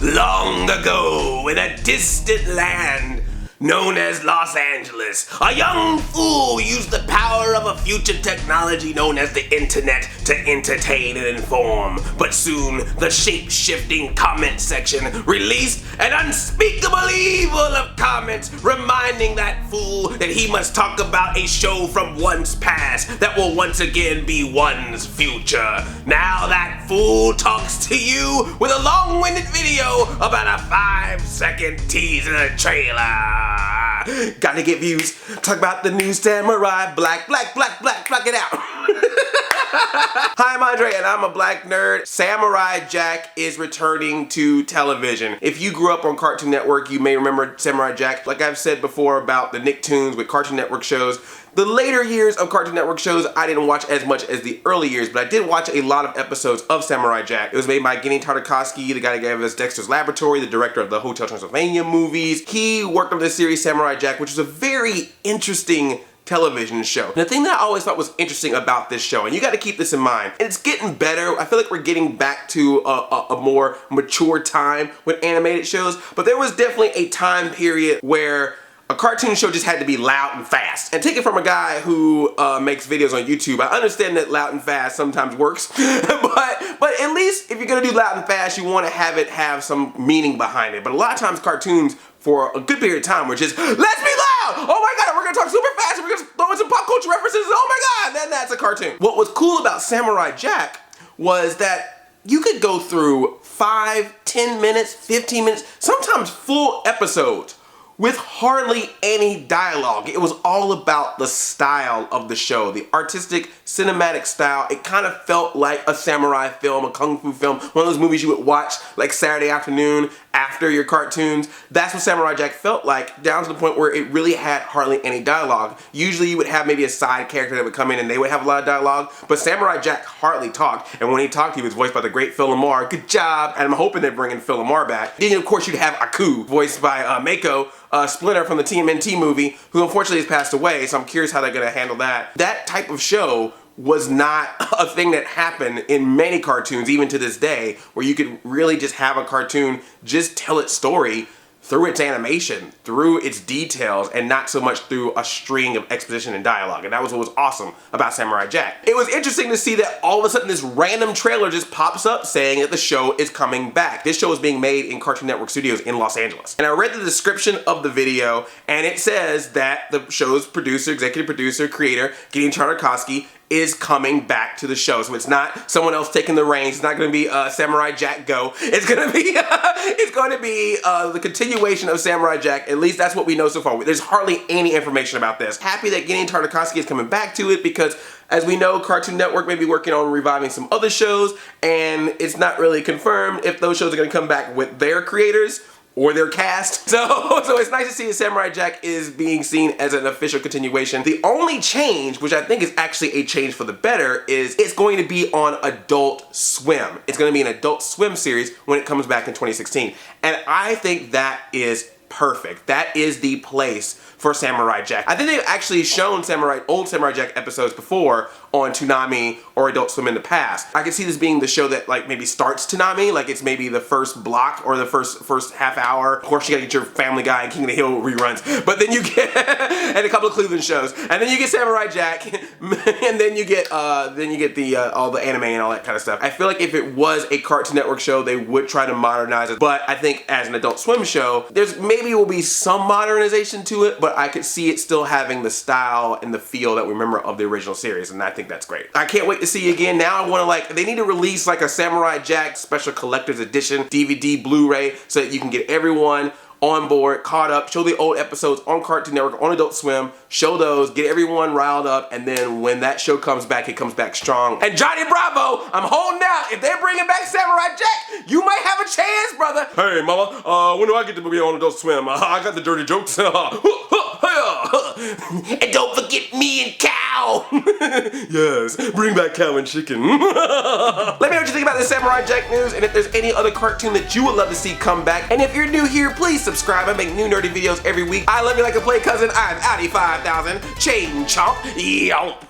Long ago, in a distant land known as Los Angeles, a young fool used the power of a future technology known as the internet to entertain and inform. But soon, the shape-shifting comment section released an unspeakable evil of comments reminding that fool that he must talk about a show from one's past that will once again be one's future. Now that fool talks to you with a long-winded video about a 5-second teaser trailer. Gotta get views. Talk about the new samurai. Black it out. Hi, I'm Andre, and I'm a black nerd. Samurai Jack is returning to television. If you grew up on Cartoon Network, you may remember Samurai Jack. Like I've said before about the Nicktoons with Cartoon Network shows, the later years of Cartoon Network shows, I didn't watch as much as the early years, but I did watch a lot of episodes of Samurai Jack. It was made by Genndy Tartakovsky, the guy that gave us Dexter's Laboratory, the director of the Hotel Transylvania movies. He worked on this series, Samurai Jack, which was a very interesting television show. And the thing that I always thought was interesting about this show, and you got to keep this in mind, and it's getting better. I feel like we're getting back to a more mature time with animated shows, but there was definitely a time period where a cartoon show just had to be loud and fast. And take it from a guy who makes videos on YouTube, I understand that loud and fast sometimes works, but at least if you're gonna do loud and fast, you wanna have it have some meaning behind it. But a lot of times cartoons, for a good period of time, were just, let's be loud! Oh my god, we're gonna talk super fast, and we're gonna throw in some pop culture references, oh my god, then that's a cartoon. What was cool about Samurai Jack was that you could go through 5, 10 minutes, 15 minutes, sometimes full episodes with hardly any dialogue. It was all about the style of the show, the artistic, cinematic style. It kind of felt like a samurai film, a kung fu film, one of those movies you would watch like Saturday afternoon after your cartoons. That's what Samurai Jack felt like, down to the point where it really had hardly any dialogue. Usually you would have maybe a side character that would come in and they would have a lot of dialogue, but Samurai Jack hardly talked, and when he talked, he was voiced by the great Phil Lamar. Good job, and I'm hoping they're bringing Phil Lamar back. Then of course you'd have Aku, voiced by Mako, Splinter from the TMNT movie, who unfortunately has passed away, so I'm curious how they're gonna handle that. That type of show was not a thing that happened in many cartoons, even to this day, where you could really just have a cartoon just tell its story through its animation, through its details, and not so much through a string of exposition and dialogue. And that was what was awesome about Samurai Jack. It was interesting to see that all of a sudden this random trailer just pops up saying that the show is coming back. This show is being made in Cartoon Network Studios in Los Angeles. And I read the description of the video, and it says that the show's producer, executive producer, creator, Genndy Tartakovsky, is coming back to the show. So it's not someone else taking the reins. It's not going to be Samurai Jack Go. It's going to be the continuation of Samurai Jack. At least that's what we know so far. There's hardly any information about this. Happy that Genndy Tartakovsky is coming back to it, because as we know, Cartoon Network may be working on reviving some other shows, and it's not really confirmed if those shows are going to come back with their creators or their cast. So it's nice to see that Samurai Jack is being seen as an official continuation. The only change, which I think is actually a change for the better, is it's going to be on Adult Swim. It's going to be an Adult Swim series when it comes back in 2016. And I think that is perfect. That is the place for Samurai Jack. I think they've actually shown old Samurai Jack episodes before on Toonami or Adult Swim in the past. I can see this being the show that like maybe starts Toonami, like it's maybe the first block or the first half hour. Of course you gotta get your Family Guy and King of the Hill reruns, but then you get and a couple of Cleveland shows, and then you get Samurai Jack, and then you get the all the anime and all that kind of stuff. I feel like if it was a Cartoon Network show, they would try to modernize it, but I think as an Adult Swim show, there's maybe will be some modernization to it, but I could see it still having the style and the feel that we remember of the original series, and I think that's great. I can't wait to see it again. Now I want to they need to release like a Samurai Jack special collector's edition DVD Blu-ray so that you can get everyone on board, caught up, show the old episodes on Cartoon Network, on Adult Swim, show those, get everyone riled up, and then when that show comes back, it comes back strong. And Johnny Bravo, I'm holding out. If they're bringing back Samurai Jack, you might have a chance, brother. Hey, mama, when do I get to be on Adult Swim? I got the dirty jokes. And don't forget me and Cow. Yes, bring back Cow and Chicken. Let me know what you think about this Samurai Jack news, and if there's any other cartoon that you would love to see come back. And if you're new here, please subscribe. I make new nerdy videos every week. I love you like a play cousin. I'm Audi 5000. Chain chomp. Yomp.